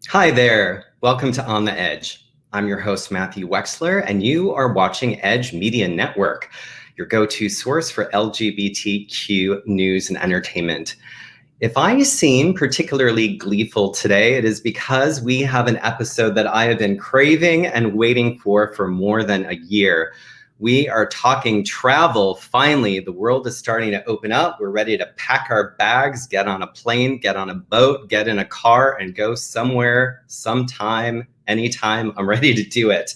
Hi there. Welcome to On the Edge. I'm your host, Matthew Wexler, and you are watching Edge Media Network, your go-to source for LGBTQ news and entertainment. If I seem particularly gleeful today, it is because we have an episode that I have been craving and waiting for more than a year. We are talking travel. Finally, the world is starting to open up. We're ready to pack our bags, get on a plane, get on a boat, get in a car, and go somewhere, sometime, anytime. I'm ready to do it.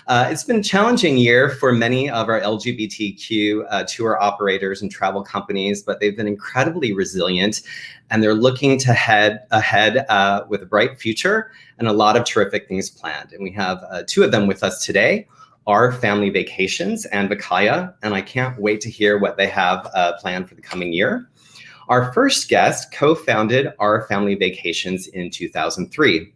It's been a challenging year for many of our LGBTQ tour operators and travel companies, but they've been incredibly resilient, and they're looking to head ahead with a bright future and a lot of terrific things planned. And we have two of them with us today. Our Family Vacations and VACAYA, and I can't wait to hear what they have planned for the coming year. Our first guest co-founded Our Family Vacations in 2003.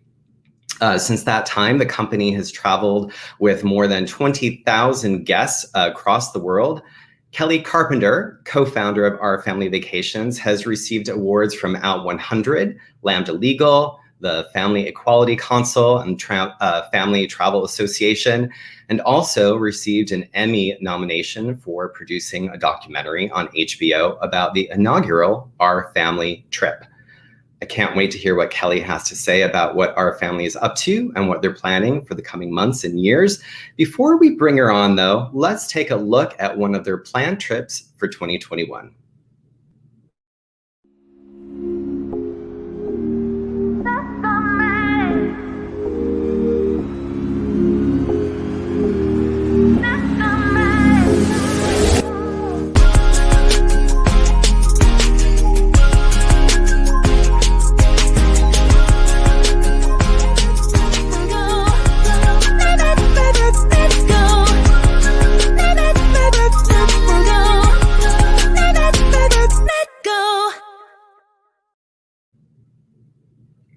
Since that time, the company has traveled with more than 20,000 guests across the world. Kelli Carpenter, co-founder of Our Family Vacations, has received awards from Out 100, Lambda Legal, the Family Equality Council, and Family Travel Association, and also received an Emmy nomination for producing a documentary on HBO about the inaugural Our Family trip. I can't wait to hear what Kelli has to say about what Our Family is up to and what they're planning for the coming months and years. Before we bring her on, though, let's take a look at one of their planned trips for 2021.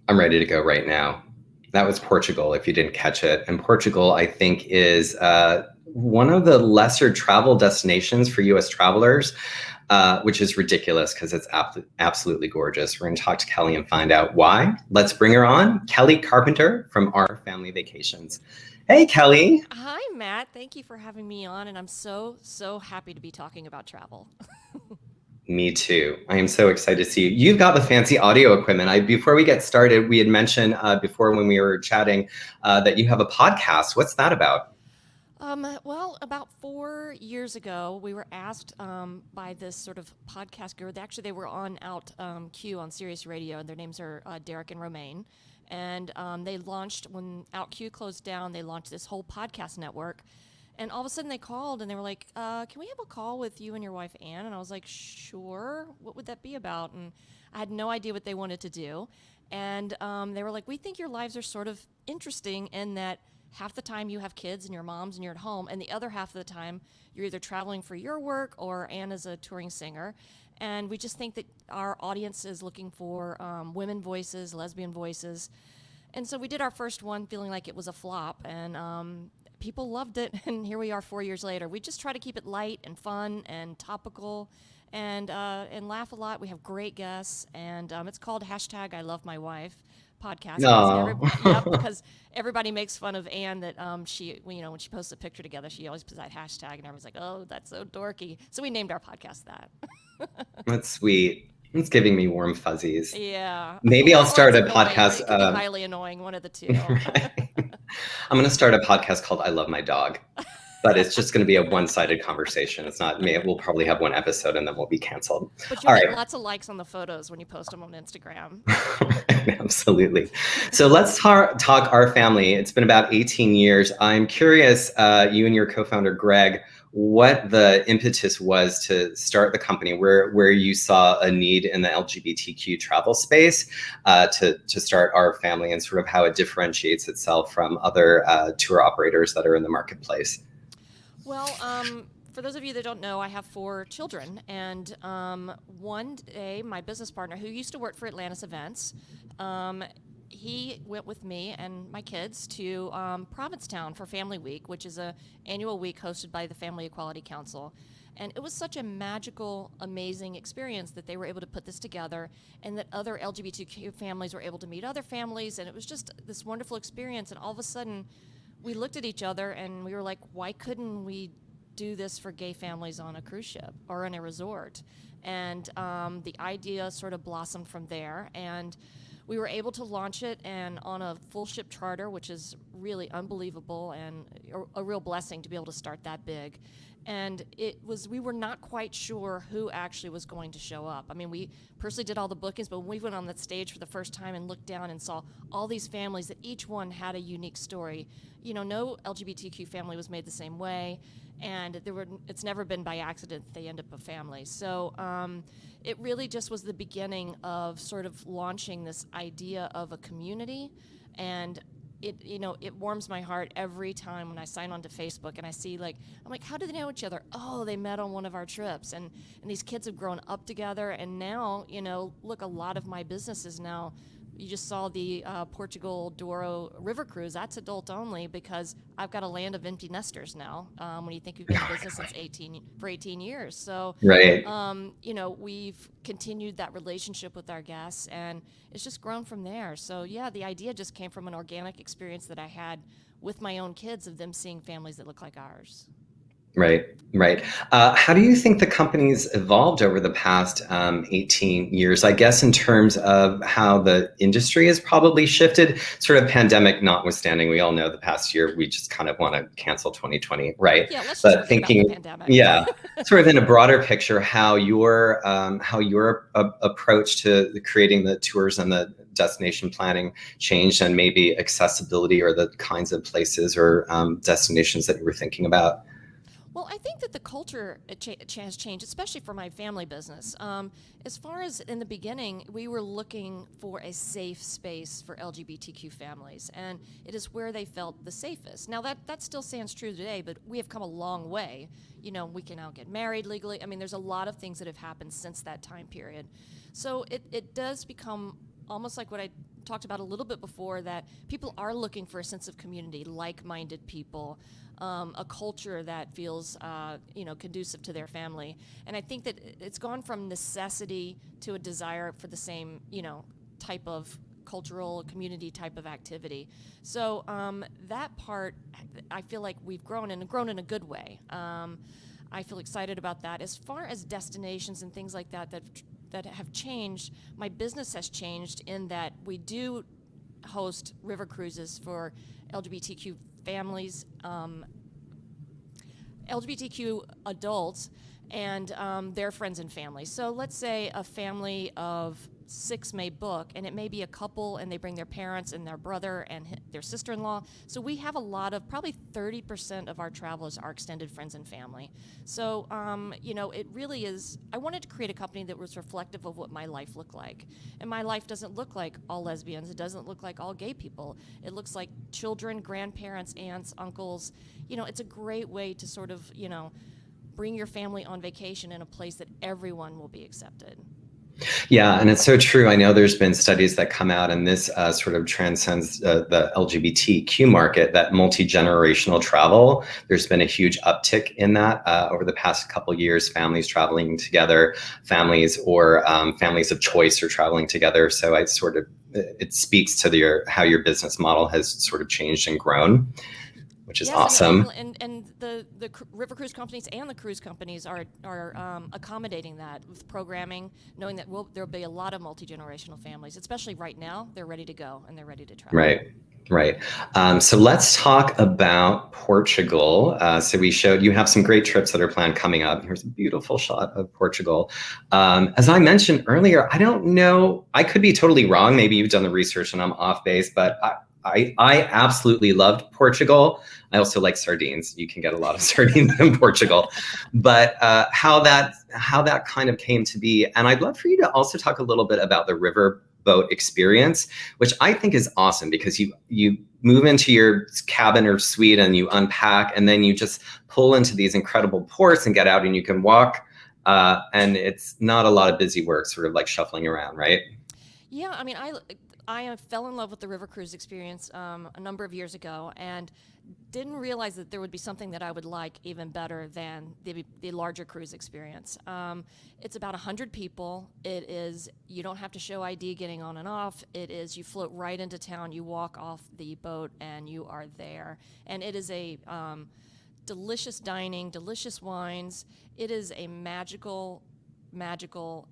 I'm ready to go right now. That was Portugal, if you didn't catch it. And Portugal, I think, is one of the lesser travel destinations for US travelers, which is ridiculous because it's absolutely gorgeous. We're going to talk to Kelli and find out why. Let's bring her on. Kelli Carpenter from Our Family Vacations. Hey, Kelli. Hi, Matt. Thank you for having me on. And I'm so happy to be talking about travel. Me too. I am so excited to see you. You've got the fancy audio equipment. Before we get started, we had mentioned before when we were chatting that you have a podcast. What's that about? Well, about 4 years ago, we were asked by this sort of podcast guru. Actually, they were on Out Q on Sirius Radio, and their names are Derek and Romaine. And they launched, when Out Q closed down, they launched this whole podcast network. And all of a sudden they called and they were like, can we have a call with you and your wife, Anne? And I was like, sure. What would that be about? And I had no idea what they wanted to do. And they were like, we think your lives are sort of interesting in that half the time you have kids and your moms and you're at home, and the other half of the time you're either traveling for your work or Anne is a touring singer. And we just think that our audience is looking for women voices, lesbian voices. And so we did our first one feeling like it was a flop, and people loved it, and here we are 4 years later. We just try to keep it light and fun and topical, and laugh a lot. We have great guests, and it's called #ILoveMyWife podcast. Because everybody makes fun of Anne that she, when she posts a picture together, she always puts that hashtag, and everyone's like, oh, that's so dorky. So we named our podcast that. That's sweet. It's giving me warm fuzzies. Yeah. Maybe I'll start a podcast. It could be highly annoying, one of the two. Right. I'm going to start a podcast called I Love My Dog, but it's just going to be a one-sided conversation. It's not me. We'll probably have one episode and then we'll be canceled. But you'll get lots of likes on the photos when you post them on Instagram. Absolutely. So let's talk Our Family. It's been about 18 years. I'm curious, you and your co-founder, Greg, what the impetus was to start the company, where you saw a need in the LGBTQ travel space to start Our Family, and sort of how it differentiates itself from other tour operators that are in the marketplace. Well, for those of you that don't know, I have 4 children, and one day my business partner, who used to work for Atlantis Events, he went with me and my kids to Provincetown for Family Week, which is an annual week hosted by the Family Equality Council. And it was such a magical, amazing experience that they were able to put this together, and that other LGBTQ families were able to meet other families. And it was just this wonderful experience. And all of a sudden, we looked at each other and we were like, why couldn't we do this for gay families on a cruise ship or in a resort? And the idea sort of blossomed from there. And we were able to launch it and on a full ship charter, which is really unbelievable and a real blessing to be able to start that big. And we were not quite sure who actually was going to show up. I mean, we personally did all the bookings, but when we went on that stage for the first time and looked down and saw all these families that each one had a unique story, no LGBTQ family was made the same way, and it's never been by accident that they end up a family. So it really just was the beginning of sort of launching this idea of a community. And it warms my heart every time when I sign on to Facebook and I see I'm like, how do they know each other? Oh, they met on one of our trips, and these kids have grown up together. And now, look, a lot of my business is now, you just saw the Portugal Douro River Cruise. That's adult only because I've got a land of empty nesters now. When you think we've been in business since 18 years. So, Right. We've continued that relationship with our guests, and it's just grown from there. So yeah, the idea just came from an organic experience that I had with my own kids of them seeing families that look like ours. Right, right. How do you think the company's evolved over the past 18 years? I guess in terms of how the industry has probably shifted, sort of pandemic notwithstanding. We all know the past year we just kind of want to cancel 2020, right? Yeah, let's But just thinking, about the pandemic. yeah, sort of in a broader picture, how your approach to creating the tours and the destination planning changed, and maybe accessibility or the kinds of places or destinations that you were thinking about. Well, I think that the culture has changed, especially for my family business. As far as in the beginning, we were looking for a safe space for LGBTQ families, and it is where they felt the safest. Now, that still stands true today, but we have come a long way. We can now get married legally. I mean, there's a lot of things that have happened since that time period. So it does become almost like what I talked about a little bit before, that people are looking for a sense of community, like-minded people, a culture that feels conducive to their family. And I think that it's gone from necessity to a desire for the same type of cultural community type of activity. So that part, I feel like we've grown in a good way. I feel excited about that. As far as destinations and things like that have changed, my business has changed in that we do host river cruises for LGBTQ families, LGBTQ adults, and their friends and families. So let's say a family of 6 may book, and it may be a couple, and they bring their parents and their brother and their sister-in-law. So we have a lot of, probably 30% of our travelers are extended friends and family. So, it really is, I wanted to create a company that was reflective of what my life looked like. And my life doesn't look like all lesbians. It doesn't look like all gay people. It looks like children, grandparents, aunts, uncles. It's a great way to sort of, bring your family on vacation in a place that everyone will be accepted. Yeah, and it's so true. I know there's been studies that come out, and this sort of transcends the LGBTQ market, that multi-generational travel. There's been a huge uptick in that over the past couple of years, families traveling together, families or families of choice are traveling together. So it speaks to how your business model has sort of changed and grown, which is awesome. And the river cruise companies and the cruise companies are accommodating that with programming, knowing that there'll be a lot of multi-generational families, especially right now. They're ready to go and they're ready to travel. Right. So let's talk about Portugal. So we showed you have some great trips that are planned coming up. Here's a beautiful shot of Portugal. As I mentioned earlier, I don't know, I could be totally wrong. Maybe you've done the research and I'm off base, but I absolutely loved Portugal. I also like sardines. You can get a lot of sardines in Portugal, but how that kind of came to be. And I'd love for you to also talk a little bit about the river boat experience, which I think is awesome, because you move into your cabin or suite and you unpack, and then you just pull into these incredible ports and get out, and you can walk. And it's not a lot of busy work, sort of like shuffling around, right? Yeah, I mean, I fell in love with the river cruise experience a number of years ago, and didn't realize that there would be something that I would like even better than the larger cruise experience. It's about 100 people. It is, you don't have to show ID getting on and off. It is, you float right into town, you walk off the boat, and you are there. And it is a delicious dining, delicious wines. It is a magical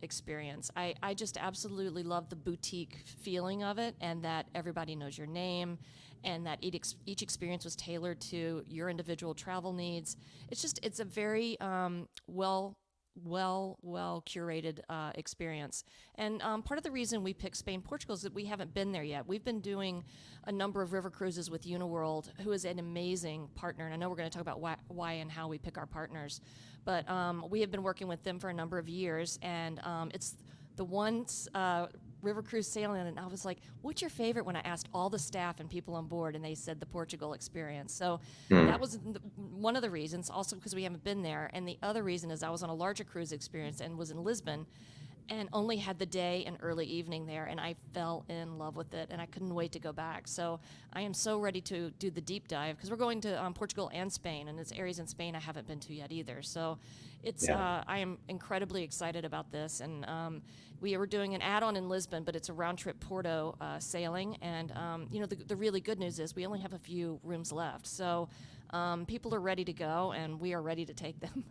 experience. I just absolutely love the boutique feeling of it, and that everybody knows your name, and that each experience was tailored to your individual travel needs. It's a very well curated experience. And part of the reason we picked Spain, Portugal is that we haven't been there yet. We've been doing a number of river cruises with Uniworld, who is an amazing partner. And I know we're going to talk about why and how we pick our partners. But we have been working with them for a number of years, and it's the one river cruise sailing, and I was like, what's your favorite, when I asked all the staff and people on board, and they said the Portugal experience. So that was one of the reasons, also because we haven't been there. And the other reason is I was on a larger cruise experience and was in Lisbon, and only had the day and early evening there, and I fell in love with it, and I couldn't wait to go back. So I am so ready to do the deep dive, because we're going to Portugal and Spain, and it's areas in Spain I haven't been to yet either. So it's I am incredibly excited about this, and we were doing an add-on in Lisbon, but it's a round-trip Porto sailing, and the really good news is we only have a few rooms left. So people are ready to go, and we are ready to take them.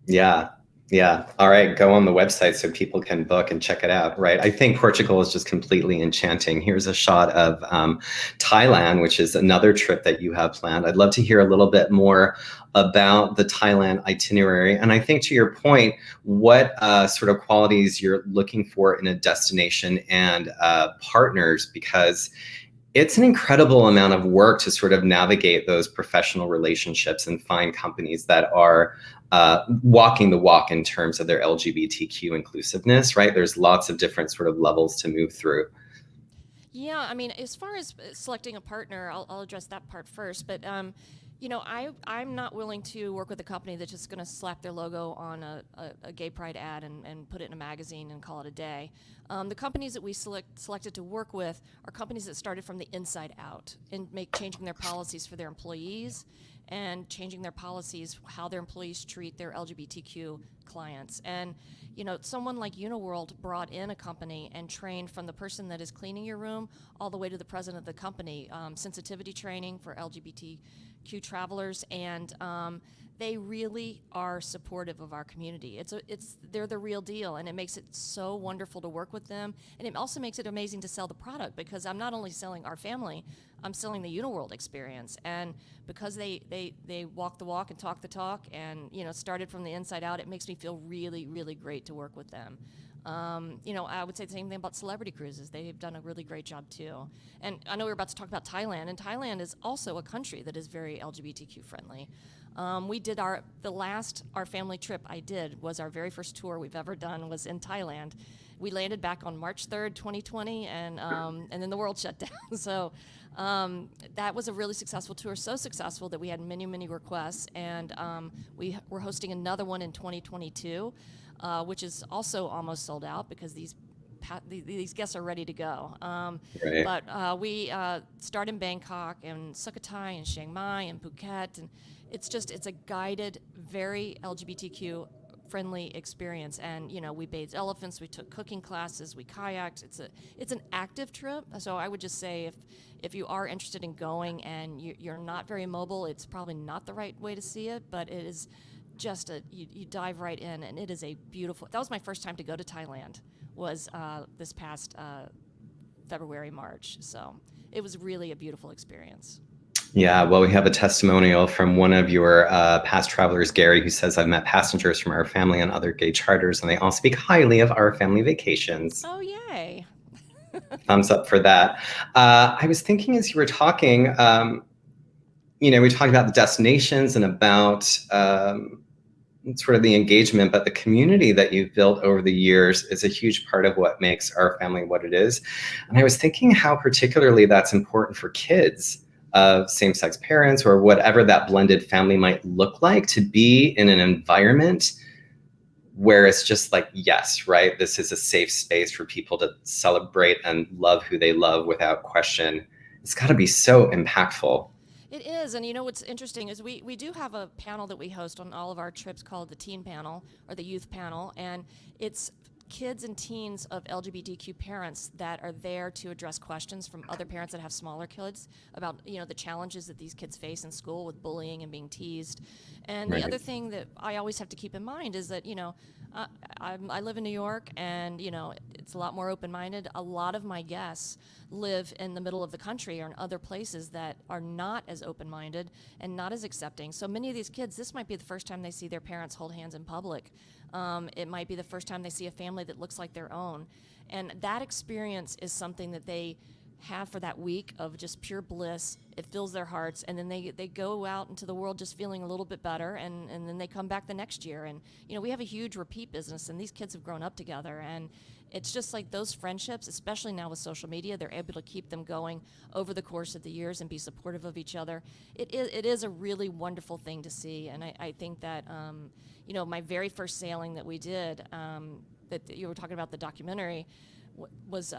Yeah. Yeah. All right. Go on the website so people can book and check it out. Right. I think Portugal is just completely enchanting. Here's a shot of Thailand, which is another trip that you have planned. I'd love to hear a little bit more about the Thailand itinerary. And I think, to your point, what sort of qualities you're looking for in a destination and partners, because it's an incredible amount of work to sort of navigate those professional relationships and find companies that are walking the walk in terms of their LGBTQ inclusiveness, right? There's lots of different sort of levels to move through. Yeah, I mean, as far as selecting a partner, I'll address that part first. But I'm not willing to work with a company that's just going to slap their logo on a gay pride ad and put it in a magazine and call it a day. The companies that we selected to work with are companies that started from the inside out and changing their policies for their employees, and changing their policies, how their employees treat their LGBTQ clients. And, someone like Uniworld brought in a company and trained from the person that is cleaning your room all the way to the president of the company, sensitivity training for LGBTQ travelers, and they really are supportive of our community. They're the real deal, and it makes it so wonderful to work with them. And it also makes it amazing to sell the product, because I'm not only selling our family, I'm selling the Uniworld experience. And because they walk the walk and talk the talk, and started from the inside out, it makes me feel really, really great to work with them. I would say the same thing about Celebrity Cruises. They've done a really great job too. And I know we're about to talk about Thailand, and Thailand is also a country that is very LGBTQ friendly. We did our family trip I did was our very first tour we've ever done was in Thailand. We landed back on March 3rd, 2020, and then the world shut down. So that was a really successful tour, so successful that we had many, many requests, and we're hosting another one in 2022, which is also almost sold out, because these guests are ready to go. Right. But we start in Bangkok and Sukhothai and Chiang Mai and Phuket, and it's a guided, very LGBTQ friendly experience. And we bathed elephants, we took cooking classes, we kayaked. It's an active trip. So I would just say, if you are interested in going and you're not very mobile, it's probably not the right way to see it. But it is just you dive right in, and it is a beautiful. That was my first time to go to Thailand. Was this past February, March. So it was really a beautiful experience. Yeah, well, we have a testimonial from one of your past travelers, Gary, who says, I've met passengers from our family on other gay charters, and they all speak highly of our family vacations. Oh, yay. Thumbs up for that. I was thinking as you were talking, we talked about the destinations and about sort of the engagement, but the community that you've built over the years is a huge part of what makes our family what it is. And I was thinking how particularly that's important for kids of same-sex parents, or whatever that blended family might look like, to be in an environment where it's just like, yes, right, this is a safe space for people to celebrate and love who they love without question. It's got to be so impactful. It is, and you know what's interesting is we do have a panel that we host on all of our trips called the Teen Panel or the Youth Panel, and it's kids and teens of LGBTQ parents that are there to address questions from other parents that have smaller kids about, you know, the challenges that these kids face in school with bullying and being teased. And Right. the other thing that I always have to keep in mind is that, you know, I live in New York, and, you know, it's a lot more open-minded. A lot of my guests live in the middle of the country or in other places that are not as open-minded and not as accepting. So many of these kids, this might be the first time they see their parents hold hands in public. It might be the first time they see a family that looks like their own. And that experience is something that they have for that week of just pure bliss. It fills their hearts, and then they go out into the world just feeling a little bit better, and then they come back the next year. And, you know, we have a huge repeat business, and these kids have grown up together, and it's just like those friendships, especially now with social media, they're able to keep them going over the course of the years and be supportive of each other. It is a really wonderful thing to see, and I think that, you know, my very first sailing that we did, that you were talking about, the documentary, was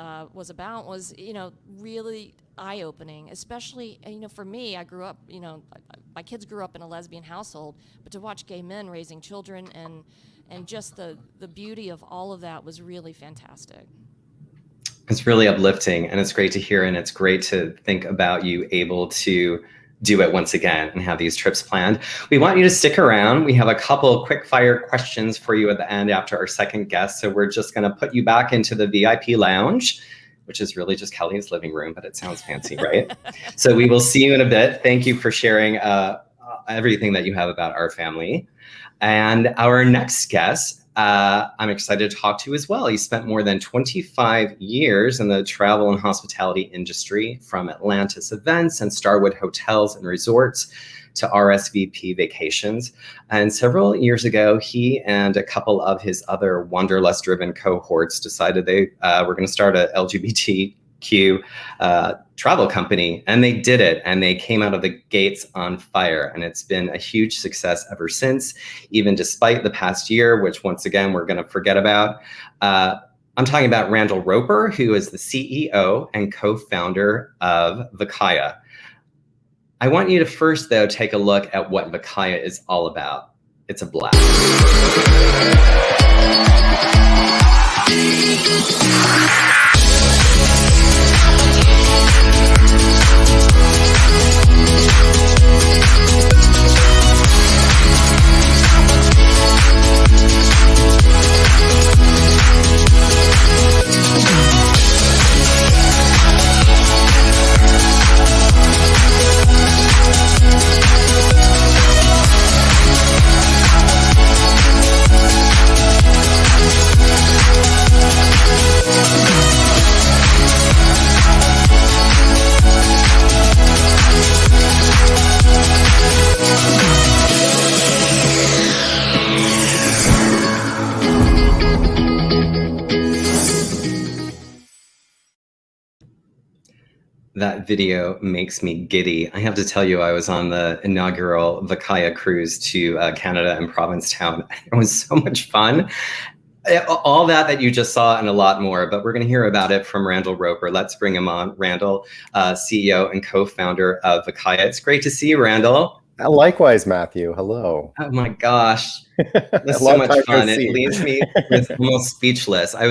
you know, really eye-opening, especially, you know, for me. I grew up, you know, my kids grew up in a lesbian household, but to watch gay men raising children and just the beauty of all of that was really fantastic. It's really uplifting, and it's great to hear, and it's great to think about you able to do it once again and have these trips planned. We want you to stick around. We have a couple quick fire questions for you at the end after our second guest. So we're just going to put you back into the VIP lounge, which is really just Kelly's living room, but it sounds fancy, right? So we will see you in a bit. Thank you for sharing everything that you have about our family. And our next guest, I'm excited to talk to as well. He spent more than 25 years in the travel and hospitality industry, from Atlantis Events and Starwood Hotels and Resorts to RSVP Vacations. And several years ago, he and a couple of his other wanderlust-driven cohorts decided they were going to start a LGBTQ travel company, and they did it, and they came out of the gates on fire, and it's been a huge success ever since, even despite the past year, which once again we're going to forget about. I'm talking about Randle Roper, who is the CEO and co-founder of VACAYA. I want you to first, though, take a look at what VACAYA is all about. It's a blast. That video makes me giddy. I have to tell you, I was on the inaugural VACAYA cruise to Canada and Provincetown. It was so much fun. All that you just saw and a lot more, but we're going to hear about it from Randle Roper. Let's bring him on. Randle, CEO and co-founder of VACAYA. It's great to see you, Randle. Likewise, Matthew. Hello. Oh my gosh, that's so much fun. It leaves me almost speechless. I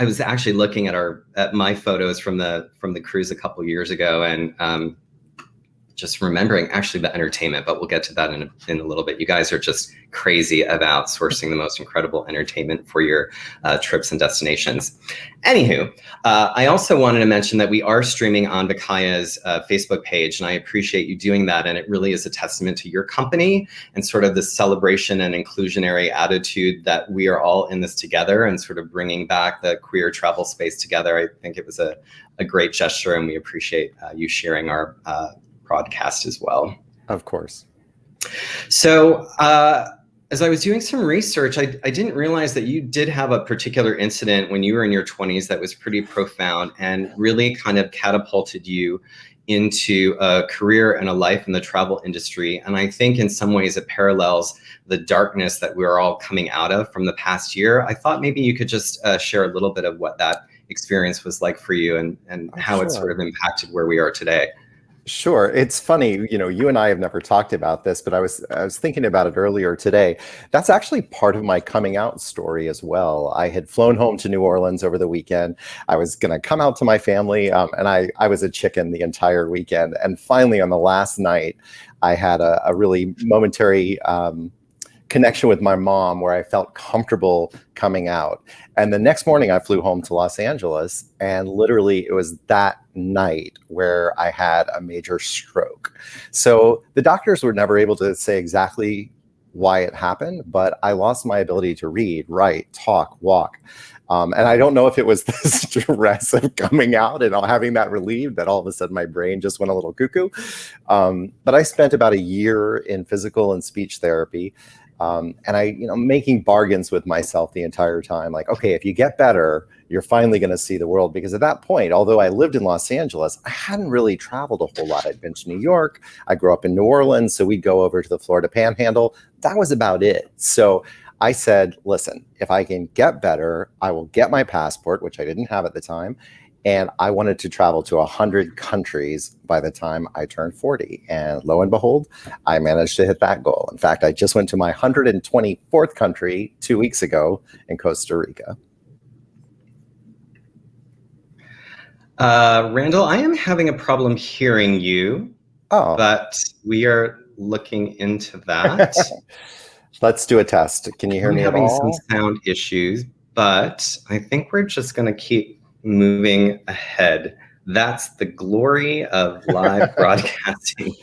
was actually looking at my photos from the cruise a couple years ago, and just remembering actually the entertainment, but we'll get to that in a little bit. You guys are just crazy about sourcing the most incredible entertainment for your trips and destinations. Anywho, I also wanted to mention that we are streaming on VACAYA's Facebook page, and I appreciate you doing that. And it really is a testament to your company and sort of the celebration and inclusionary attitude that we are all in this together, and sort of bringing back the queer travel space together. I think it was a great gesture, and we appreciate you sharing our broadcast as well. Of course. So as I was doing some research, I didn't realize that you did have a particular incident when you were in your 20s that was pretty profound and really kind of catapulted you into a career and a life in the travel industry. And I think in some ways it parallels the darkness that we're all coming out of from the past year. I thought maybe you could just share a little bit of what that experience was like for you and how it sort of impacted where we are today. Sure. It's funny, you and I have never talked about this, but I was thinking about it earlier today. That's actually part of my coming out story as well. I had flown home to New Orleans over the weekend. I was going to come out to my family, and I was a chicken the entire weekend. And finally, on the last night, I had a really momentary connection with my mom where I felt comfortable coming out. And the next morning I flew home to Los Angeles, and literally it was that night where I had a major stroke. So the doctors were never able to say exactly why it happened, but I lost my ability to read, write, talk, walk. And I don't know if it was the stress of coming out and having that relieved that all of a sudden my brain just went a little cuckoo. But I spent about a year in physical and speech therapy. And I, making bargains with myself the entire time, like, okay, if you get better, you're finally going to see the world. Because at that point, although I lived in Los Angeles, I hadn't really traveled a whole lot. I'd been to New York. I grew up in New Orleans. So we'd go over to the Florida Panhandle. That was about it. So I said, listen, if I can get better, I will get my passport, which I didn't have at the time. And I wanted to travel to 100 countries by the time I turned 40. And lo and behold, I managed to hit that goal. In fact, I just went to my 124th country 2 weeks ago in Costa Rica. Randle, I am having a problem hearing you, but we are looking into that. Let's do a test. Can you hear me at all? I'm having some sound issues, but I think we're just going to keep moving ahead. That's the glory of live broadcasting.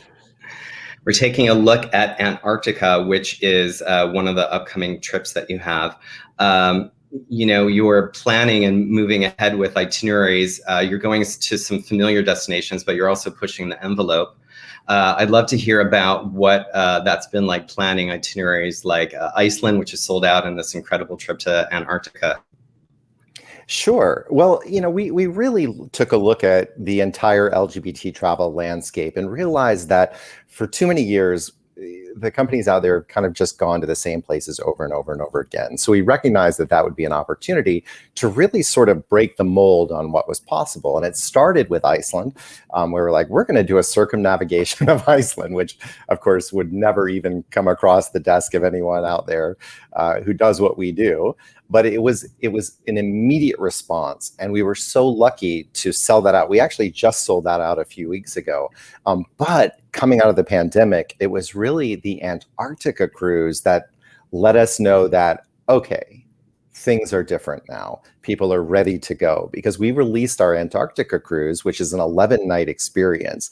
We're taking a look at Antarctica, which is one of the upcoming trips that you have. You're planning and moving ahead with itineraries. You're going to some familiar destinations, but you're also pushing the envelope. I'd love to hear about what that's been like planning itineraries like Iceland, which is sold out, and this incredible trip to Antarctica. Sure. Well, we really took a look at the entire LGBT travel landscape and realized that for too many years, the companies out there have kind of just gone to the same places over and over and over again. So we recognized that that would be an opportunity to really sort of break the mold on what was possible. And it started with Iceland, where we're like, we're going to do a circumnavigation of Iceland, which of course would never even come across the desk of anyone out there who does what we do. But it was an immediate response, and we were so lucky to sell that out. We actually just sold that out a few weeks ago. But coming out of the pandemic, it was really the Antarctica cruise that let us know that, okay, things are different now. People are ready to go, because we released our Antarctica cruise, which is an 11-night experience,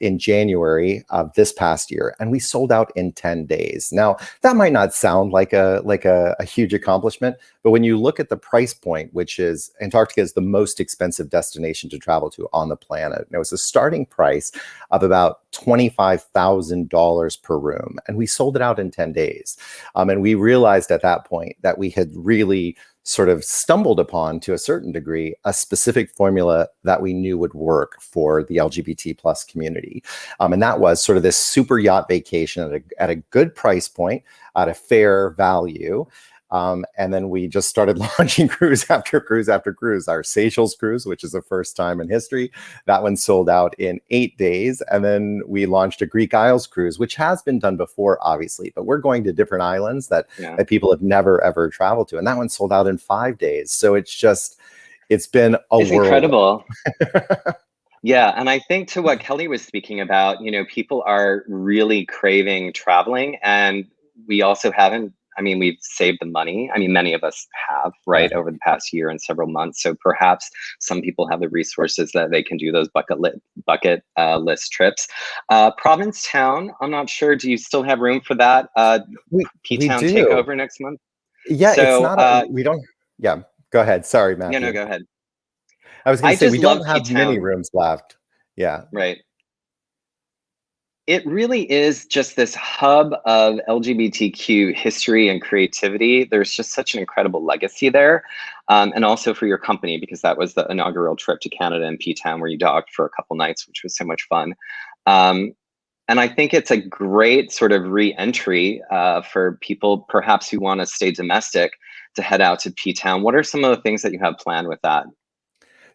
in January of this past year, and we sold out in 10 days. Now, that might not sound like a huge accomplishment, but when you look at the price point, which is Antarctica is the most expensive destination to travel to on the planet. And it was a starting price of about $25,000 per room, and we sold it out in 10 days. And we realized at that point that we had really sort of stumbled upon, to a certain degree, a specific formula that we knew would work for the LGBT plus community. And that was sort of this super yacht vacation at a good price point, at a fair value. And then we just started launching cruise after cruise after cruise. Our Seychelles cruise, which is the first time in history, that one sold out in 8 days. And then we launched a Greek Isles cruise, which has been done before, obviously, but we're going to different islands that people have never, ever traveled to. And that one sold out in 5 days. So it's been it's incredible. Yeah. And I think to what Kelli was speaking about, people are really craving traveling, and we also we've saved the money. Many of us have, right, over the past year and several months. So perhaps some people have the resources that they can do those bucket list trips. Provincetown, I'm not sure. Do you still have room for that? P-Town takeover next month? Yeah, so, it's not. We don't. Yeah, go ahead. Sorry, Matthew. No, go ahead. I was going to say we don't have many rooms left. Yeah. Right. It really is just this hub of LGBTQ history and creativity. There's just such an incredible legacy there. And also for your company, because that was the inaugural trip to Canada and P-Town where you docked for a couple nights, which was so much fun. And I think it's a great sort of re-entry for people perhaps who want to stay domestic to head out to P-Town. What are some of the things that you have planned with that?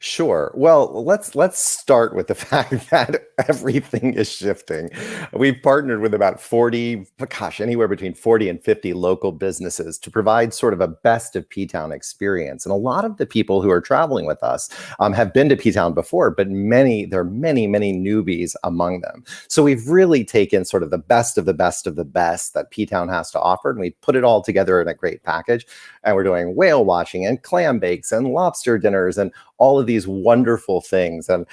Sure. Well, let's start with the fact that everything is shifting. We've partnered with about 40, gosh, anywhere between 40 and 50 local businesses to provide sort of a best of P-Town experience. And a lot of the people who are traveling with us have been to P-Town before, but there are many, many newbies among them. So we've really taken sort of the best of the best of the best that P-Town has to offer, and we put it all together in a great package. And we're doing whale watching and clam bakes and lobster dinners and all of these wonderful things. And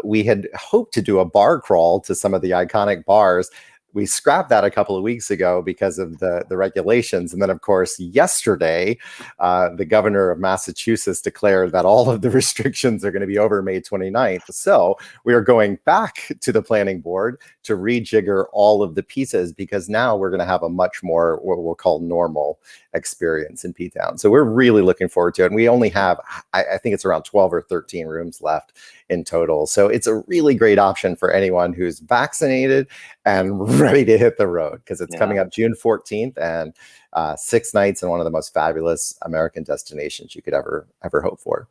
we had hoped to do a bar crawl to some of the iconic bars. We scrapped that a couple of weeks ago because of the regulations. And then, of course, yesterday, the governor of Massachusetts declared that all of the restrictions are going to be over May 29th. So we are going back to the planning board to rejigger all of the pieces, because now we're going to have a much more what we'll call normal experience in P-Town. So we're really looking forward to it. And we only have, I think it's around 12 or 13 rooms left in total. So it's a really great option for anyone who's vaccinated and ready to hit the road, because it's coming up June 14th and 6 nights in one of the most fabulous American destinations you could ever hope for.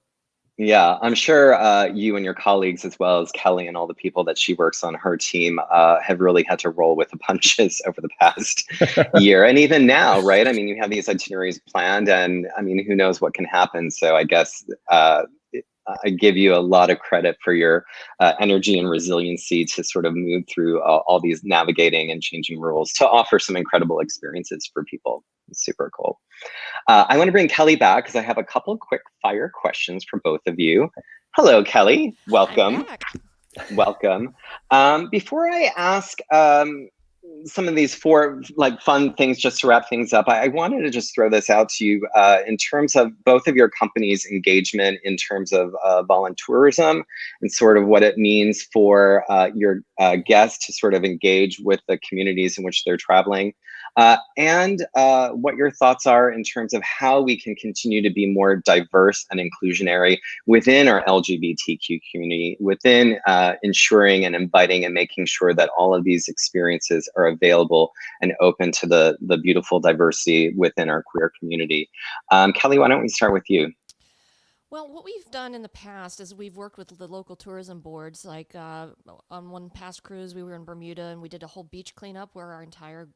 Yeah, I'm sure you and your colleagues, as well as Kelli and all the people that she works on her team, have really had to roll with the punches over the past year. And even now, right? I mean, you have these itineraries planned, and I mean, who knows what can happen. So I guess I give you a lot of credit for your energy and resiliency to sort of move through all these navigating and changing rules to offer some incredible experiences for people. It's super cool. I want to bring Kelli back because I have a couple of quick fire questions for both of you. Hello, Kelli. Welcome. Welcome. Before I ask some of these 4 like fun things just to wrap things up, I wanted to just throw this out to you in terms of both of your companies' engagement in terms of voluntourism and sort of what it means for your guests to sort of engage with the communities in which they're traveling. And what your thoughts are in terms of how we can continue to be more diverse and inclusionary within our LGBTQ community, within ensuring and inviting and making sure that all of these experiences are available and open to the beautiful diversity within our queer community. Kelli, why don't we start with you? Well, what we've done in the past is we've worked with the local tourism boards. Like on one past cruise, we were in Bermuda and we did a whole beach cleanup where our entire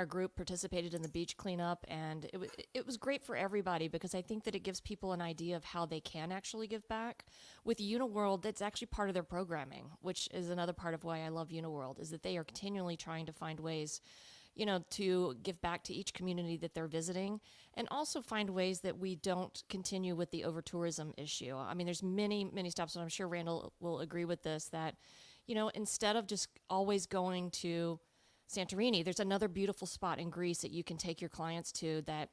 group participated in the beach cleanup, and it was great for everybody because I think that it gives people an idea of how they can actually give back. With Uniworld, that's actually part of their programming, which is another part of why I love Uniworld, is that they are continually trying to find ways, you know, to give back to each community that they're visiting, and also find ways that we don't continue with the over-tourism issue. I mean, there's many, many stops, and I'm sure Randle will agree with this, that, you know, instead of just always going to Santorini, there's another beautiful spot in Greece that you can take your clients to, that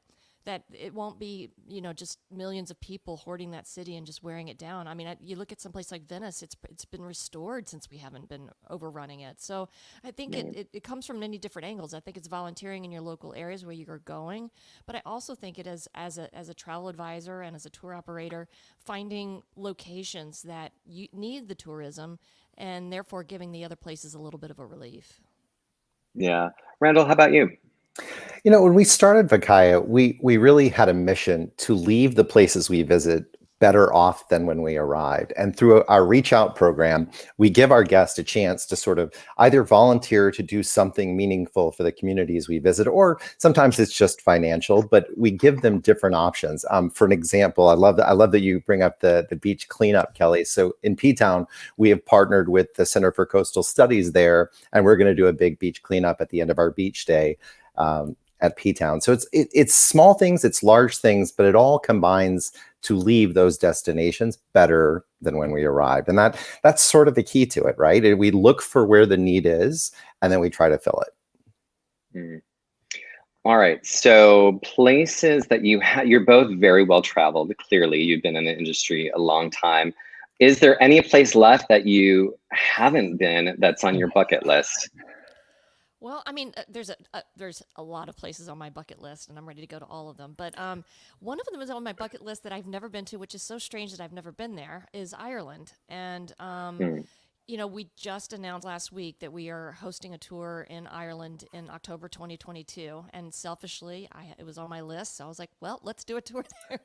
it won't be, you know, just millions of people hoarding that city and just wearing it down. I mean, you look at someplace like Venice, it's been restored since we haven't been overrunning it. So I think it comes from many different angles. I think it's volunteering in your local areas where you're going, but I also think it is as a travel advisor and as a tour operator, finding locations that you need the tourism and therefore giving the other places a little bit of a relief. Yeah. Randle, how about you? You know, when we started VACAYA, we really had a mission to leave the places we visit better off than when we arrived. And through our Reach Out program, we give our guests a chance to sort of either volunteer to do something meaningful for the communities we visit, or sometimes it's just financial, but we give them different options. For an example, I love that you bring up the beach cleanup, Kelli. So in P-Town, we have partnered with the Center for Coastal Studies there, and we're going to do a big beach cleanup at the end of our beach day at P-Town. So it's small things, it's large things, but it all combines to leave those destinations better than when we arrived. And that's sort of the key to it, right? We look for where the need is, and then we try to fill it. Mm. All right. So places that you're both very well traveled. Clearly, you've been in the industry a long time. Is there any place left that you haven't been that's on your bucket list? Well, I mean, there's a lot of places on my bucket list, and I'm ready to go to all of them. But one of them is on my bucket list that I've never been to, which is so strange that I've never been there, is Ireland. And we just announced last week that we are hosting a tour in Ireland in October 2022. And selfishly, it was on my list, so I was like, well, let's do a tour there.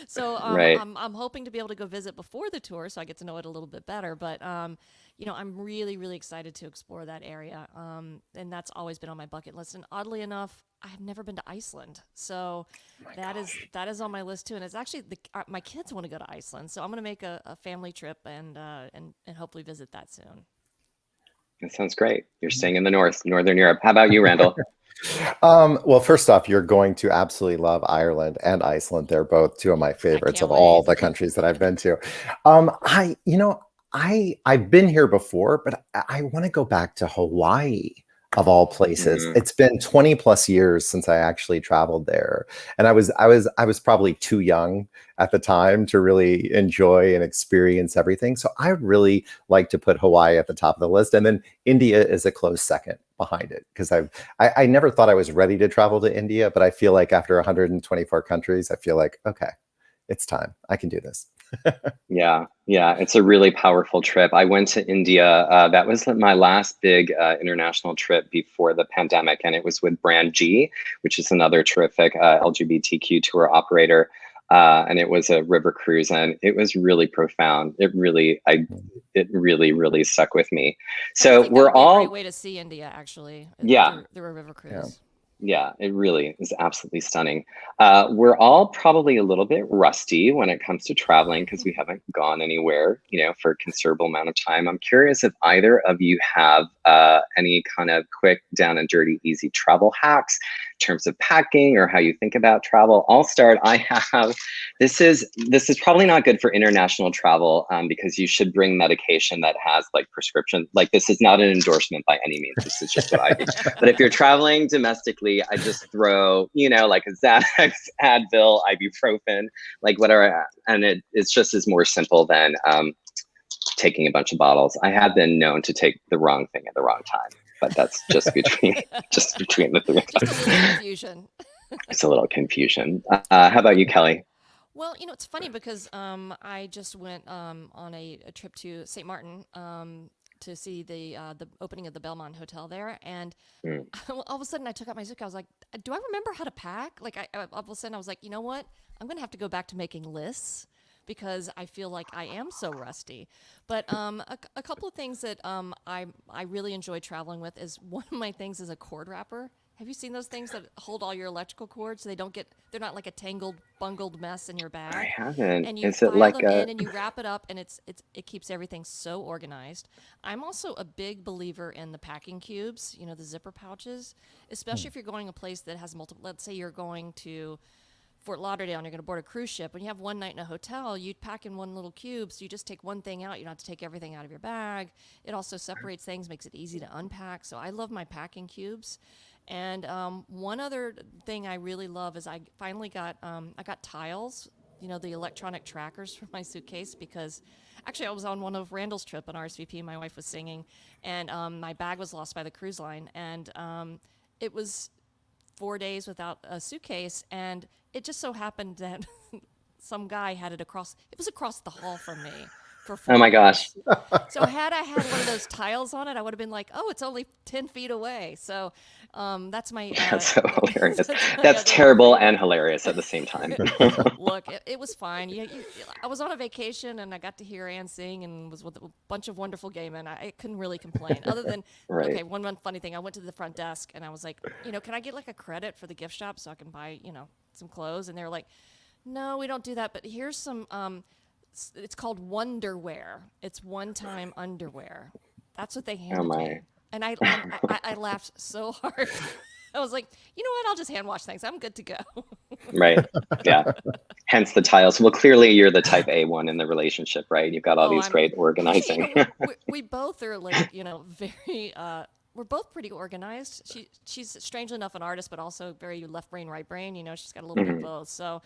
So Right. I'm hoping to be able to go visit before the tour, so I get to know it a little bit better. But I'm really, really excited to explore that area. And that's always been on my bucket list. And oddly enough, I have never been to Iceland. So that is on my list too. And it's actually my kids want to go to Iceland. So I'm going to make a family trip and hopefully visit that soon. That sounds great. You're staying in the Northern Europe. How about you, Randle? Well, first off, you're going to absolutely love Ireland and Iceland. They're both two of my favorites of all the countries that I've been to. I've been here before, but I want to go back to Hawaii of all places. It's been 20 plus years since I actually traveled there. And I was probably too young at the time to really enjoy and experience everything. So I would really like to put Hawaii at the top of the list. And then India is a close second behind it, because I never thought I was ready to travel to India, but I feel like after 124 countries, I feel like, okay, it's time. I can do this. Yeah, it's a really powerful trip. I went to India. That was my last big international trip before the pandemic, and it was with Brand G, which is another terrific LGBTQ tour operator. And it was a river cruise, and it was really profound. It really stuck with me. So we're all a great way to see India, actually. Through a river cruise. Yeah. Yeah, it really is absolutely stunning. We're all probably a little bit rusty when it comes to traveling because we haven't gone anywhere, for a considerable amount of time. I'm curious if either of you have any kind of quick, down and dirty, easy travel hacks in terms of packing or how you think about travel. I'll start. I have. This is probably not good for international travel because you should bring medication that has like prescription. Like, this is not an endorsement by any means. This is just what I do. But if you're traveling domestically, I just throw, like a Xanax, Advil, ibuprofen, like whatever. And it's just as more simple than taking a bunch of bottles. I have been known to take the wrong thing at the wrong time, but that's just between the three of us. Just a little confusion. It's a little confusion. How about you, Kelli? Well, it's funny because I just went on a trip to St. Martin to see the opening of the Belmont Hotel there, and all of a sudden I took out my suitcase. I was like, do I remember how to pack? Like, all of a sudden I was like, you know what? I'm going to have to go back to making lists because I feel like I am so rusty. But a couple of things that I really enjoy traveling with is, one of my things is a cord wrapper. Have you seen those things that hold all your electrical cords so they're not like a tangled, bungled mess in your bag? I haven't. And you Is it file like them in and you wrap it up, and it keeps everything so organized. I'm also a big believer in the packing cubes, the zipper pouches, especially if you're going a place that has multiple. Let's say you're going to Fort Lauderdale and you're going to board a cruise ship and you have one night in a hotel, you pack in one little cube, so you just take one thing out. You don't have to take everything out of your bag. It also separates things, makes it easy to unpack. So I love my packing cubes. And one other thing I really love is I finally got I got tiles, the electronic trackers for my suitcase, because actually I was on one of Randle's trip on RSVP. My wife was singing, and my bag was lost by the cruise line, and it was 4 days without a suitcase, and it just so happened that some guy had it across the hall from me for 4 Oh my gosh. So had I had one of those tiles on it, I would have been like, oh, it's only 10 feet away. So that's my... That's so hilarious. That's terrible and hilarious at the same time. Look, it was fine. I was on a vacation and I got to hear Ann sing and was with a bunch of wonderful gay men. I couldn't really complain. Other than, Right. Okay, one funny thing. I went to the front desk and I was like, can I get like a credit for the gift shop so I can buy, some clothes? And they were like, no, we don't do that. But here's some... it's called Wonderwear. It's one-time underwear. That's what they handed me. And I laughed so hard. I was like, you know what? I'll just hand wash things. I'm good to go. Right. Yeah. Hence the tiles. Well, clearly you're the type A one in the relationship, right? You've got all these great organizing. We both are like, very... we're both pretty organized. She's strangely enough an artist, but also very left brain, right brain. She's got a little bit of both. So...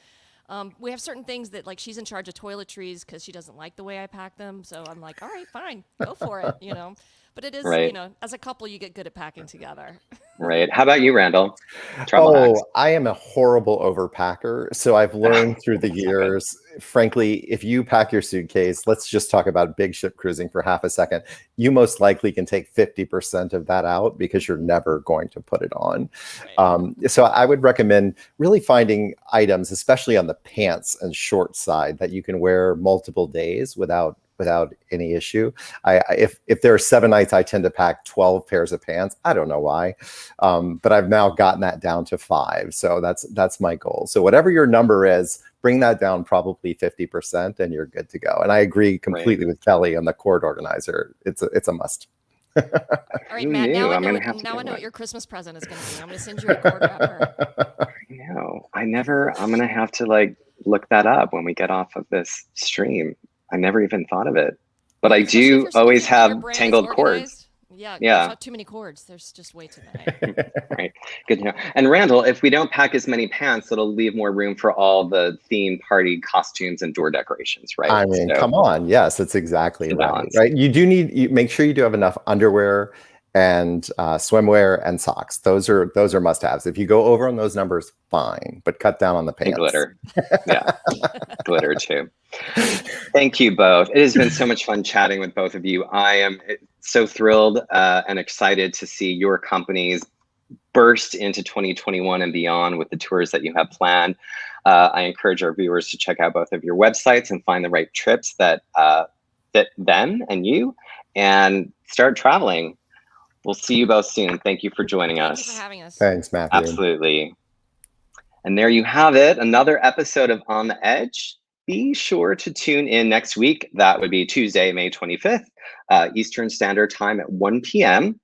We have certain things that, like, she's in charge of toiletries because she doesn't like the way I pack them. So I'm like, all right, fine, go for it, you know. But it is, Right. you know, as a couple, you get good at packing together. Right. How about you, Randle? Travel hacks. Oh, I am a horrible overpacker. So I've learned through the That's not good. years, frankly, if you pack your suitcase, let's just talk about big ship cruising for half a second. You most likely can take 50% of that out because you're never going to put it on. Right. So I would recommend really finding items, especially on the pants and short side, that you can wear multiple days without any issue. If there are 7 nights, I tend to pack 12 pairs of pants. I don't know why, but I've now gotten that down to 5. So that's my goal. So whatever your number is, bring that down probably 50%, and you're good to go. And I agree completely with Kelli on the cord organizer. It's a must. All right, Who Matt. knew? Now I I'm know. gonna have to Now get I know one. what your Christmas present is going to be. I'm going to send you a cord wrapper. No, I'm gonna have to like look that up when we get off of this stream. I never even thought of it, but I Especially do if always your have brand is tangled cords. organized. Yeah, there's Yeah, not too many cords. There's just way too many. right. Good to know. And Randle, if we don't pack as many pants, it'll leave more room for all the theme party costumes and door decorations, right? I mean, So come on. Yes, that's exactly it's a right. balance. Right. You make sure you do have enough underwear and swimwear and socks. Those are must-haves. If you go over on those numbers, fine, but cut down on the And pants. glitter. Yeah, glitter too. Thank you both. It has been so much fun chatting with both of you. I am so thrilled and excited to see your companies burst into 2021 and beyond with the tours that you have planned. I encourage our viewers to check out both of your websites and find the right trips that fit them and you, and start traveling. We'll see you both soon. Thank you for joining us. Thank you for having us. Thanks, Matthew. Absolutely. And there you have it, another episode of On the Edge. Be sure to tune in next week. That would be Tuesday, May 25th, Eastern Standard Time at 1 p.m.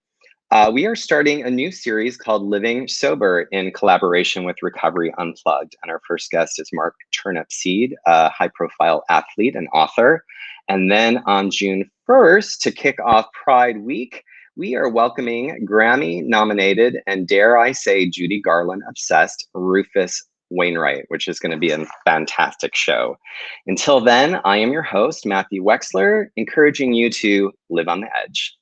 We are starting a new series called Living Sober in collaboration with Recovery Unplugged. And our first guest is Mark Turnipseed, a high-profile athlete and author. And then on June 1st, to kick off Pride Week, we are welcoming Grammy-nominated and, dare I say, Judy Garland-obsessed Rufus Wainwright, which is going to be a fantastic show. Until then, I am your host, Matthew Wexler, encouraging you to live on the edge.